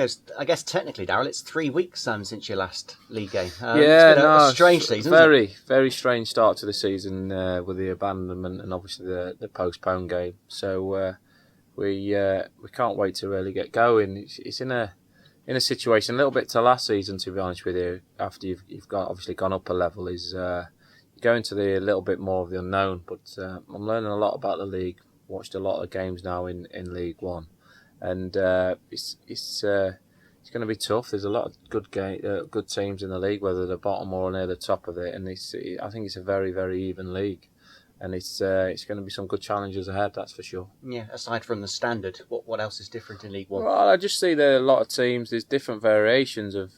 I guess technically, Darrell, it's 3 weeks since your last league game. It's Yeah, been a strange season. Very strange start to the season with the abandonment and obviously the postponed game. So we can't wait to really get going. It's in a situation a little bit to last season, to be honest with you. After you've gone up a level, is going to the little bit more of the unknown. But I'm learning a lot about the league. Watched a lot of games now in League One, and it's going to be tough. There's a lot of good teams in the league, whether they're bottom or near the top of it, and I think it's a very, very even league, and it's going to be some good challenges ahead. That's for sure. Yeah. Aside from the standard, what else is different in League One? Well, I just see there are a lot of teams. There's different variations of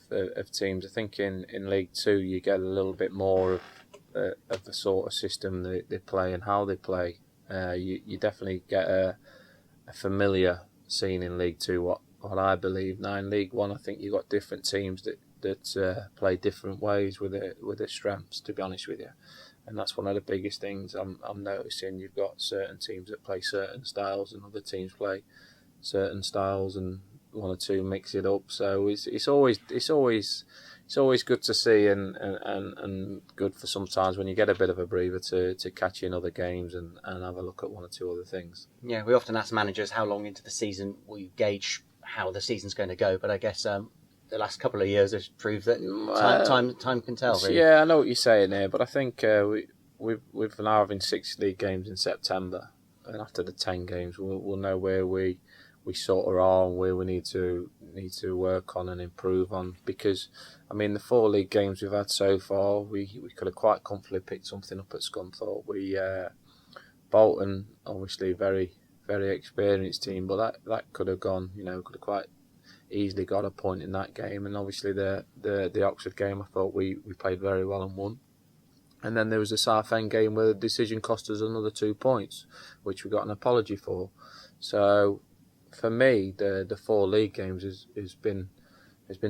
teams. I think in League Two you get a little bit more of the sort of system they play and how they play. You definitely get a familiar scene in League Two. What I believe now in League One, I think you've got different teams that play different ways with their strengths. To be honest with you, and that's one of the biggest things I'm noticing. You've got certain teams that play certain styles, and other teams play certain styles, and one or two mix it up. So it's always good to see and good for sometimes when you get a bit of a breather to catch in other games and have a look at one or two other things. Yeah, we often ask managers how long into the season will you gauge how the season's going to go, but I guess the last couple of years has proved that time can tell. Really. Yeah, I know what you're saying there, but I think we've now having 6 league games in September, and after the 10 games, we'll know where we sort of are and where we need to work on and improve on. Because I mean, the 4 league games we've had so far, we could have quite comfortably picked something up at Scunthorpe. Bolton, obviously very, very experienced team, but that could have gone. Could have quite easily got a point in that game. And obviously the Oxford game, I thought we played very well and won. And then there was the Southend game where the decision cost us another 2 points, which we got an apology for. So for me, the 4 league games has been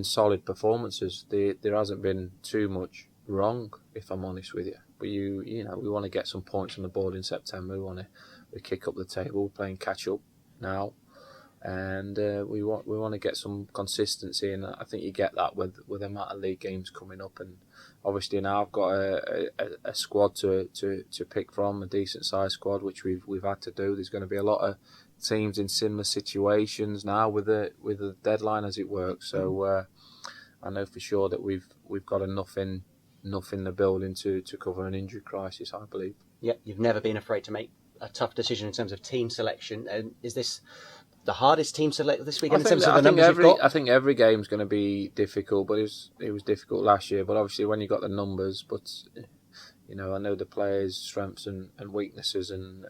solid performances. There hasn't been too much wrong, if I'm honest with you. But we want to get some points on the board in September. We kick up the table. We're playing catch up now, and we want to get some consistency. And I think you get that with the amount of league games coming up. And obviously now I've got a squad to pick from, a decent sized squad, which we've had to do. There's going to be a lot of teams in similar situations now with the deadline as it works. So I know for sure that we've got enough in the building to cover an injury crisis, I believe. Yeah, you've never been afraid to make a tough decision in terms of team selection. And is this the hardest team select this weekend in terms of the numbers you've got? I think every game's going to be difficult, but it was difficult last year. But obviously when you got the numbers, but I know the players' strengths and weaknesses, and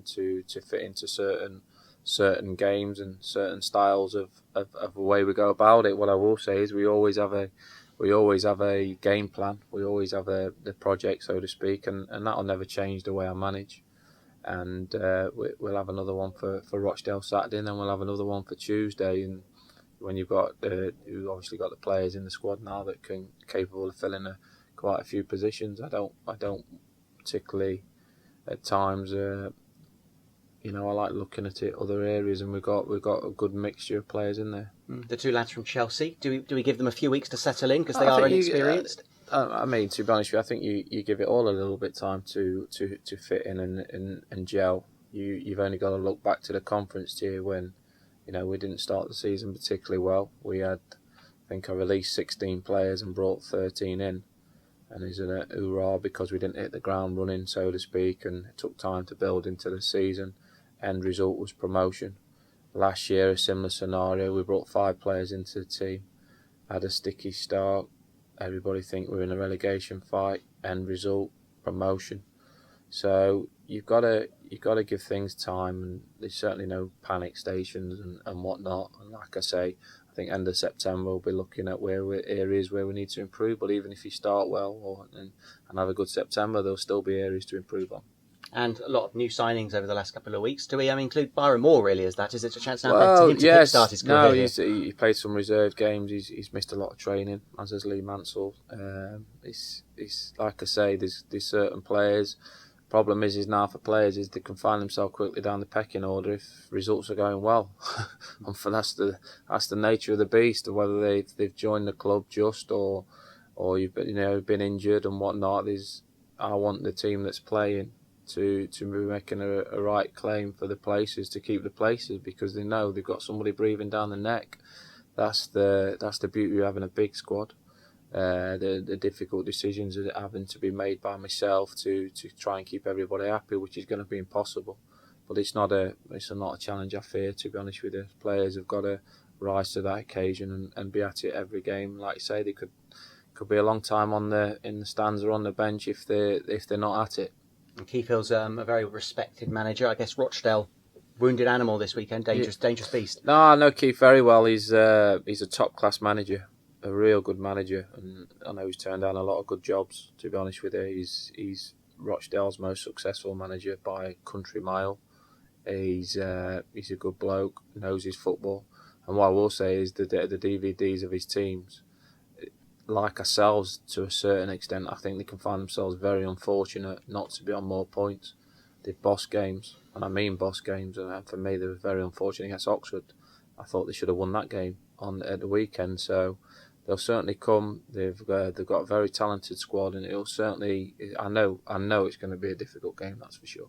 to fit into certain games and certain styles of the way we go about it. What I will say is we always have a game plan. We always have the project, so to speak, and that'll never change the way I manage. And we'll have another one for Rochdale Saturday, and then we'll have another one for Tuesday. And when you've obviously got the players in the squad now that capable of filling quite a few positions. I don't particularly at times. I like looking at it other areas, and we've got a good mixture of players in there. The 2 lads from Chelsea, do we give them a few weeks to settle in because they are inexperienced? I mean, to be honest with you, I think you give it all a little bit of time to fit in and gel. You've only got to look back to the conference tier when, we didn't start the season particularly well. We had, I think I released 16 players and brought 13 in. And it's a hoorah because we didn't hit the ground running, so to speak, and it took time to build into the season. End result was promotion. Last year, a similar scenario. We brought 5 players into the team, had a sticky start. Everybody think we're in a relegation fight. End result, promotion. So you've got to give things time, and there's certainly no panic stations and whatnot. And like I say, I think end of September we'll be looking at areas where we need to improve. But even if you start well and have a good September, there'll still be areas to improve on. And a lot of new signings over the last couple of weeks. Do we include Byron Moore, really, as that? Is it a chance now for him to kickstart his career? No, he played some reserve games. He's missed a lot of training, as has Lee Mansell. It's like I say, there's certain players. Problem is now for players is they can find themselves quickly down the pecking order if results are going well. And that's the nature of the beast. Whether they've joined the club just or you've been injured and whatnot. I want the team that's playing to be making a right claim for the places, to keep the places, because they know they've got somebody breathing down the neck. That's the beauty of having a big squad. The difficult decisions are having to be made by myself to try and keep everybody happy, which is going to be impossible. But it's not a challenge I fear, to be honest with you. Players have got to rise to that occasion and be at it every game. Like I say, they could be a long time in the stands or on the bench if they're not at it. And Keithill's a very respected manager. I guess Rochdale, wounded animal this weekend, dangerous beast. No, I know Keith very well. He's a top class manager, a real good manager, and I know he's turned down a lot of good jobs. To be honest with you, he's Rochdale's most successful manager by a country mile. He's a good bloke, knows his football, and what I will say is the DVDs of his teams, like ourselves to a certain extent, I think they can find themselves very unfortunate not to be on more points. They've boss games, and I mean boss games, and for me they were very unfortunate against Oxford. I thought they should have won that game at the weekend, so they'll certainly come. They've got a very talented squad, and it'll certainly, I know it's going to be a difficult game, that's for sure.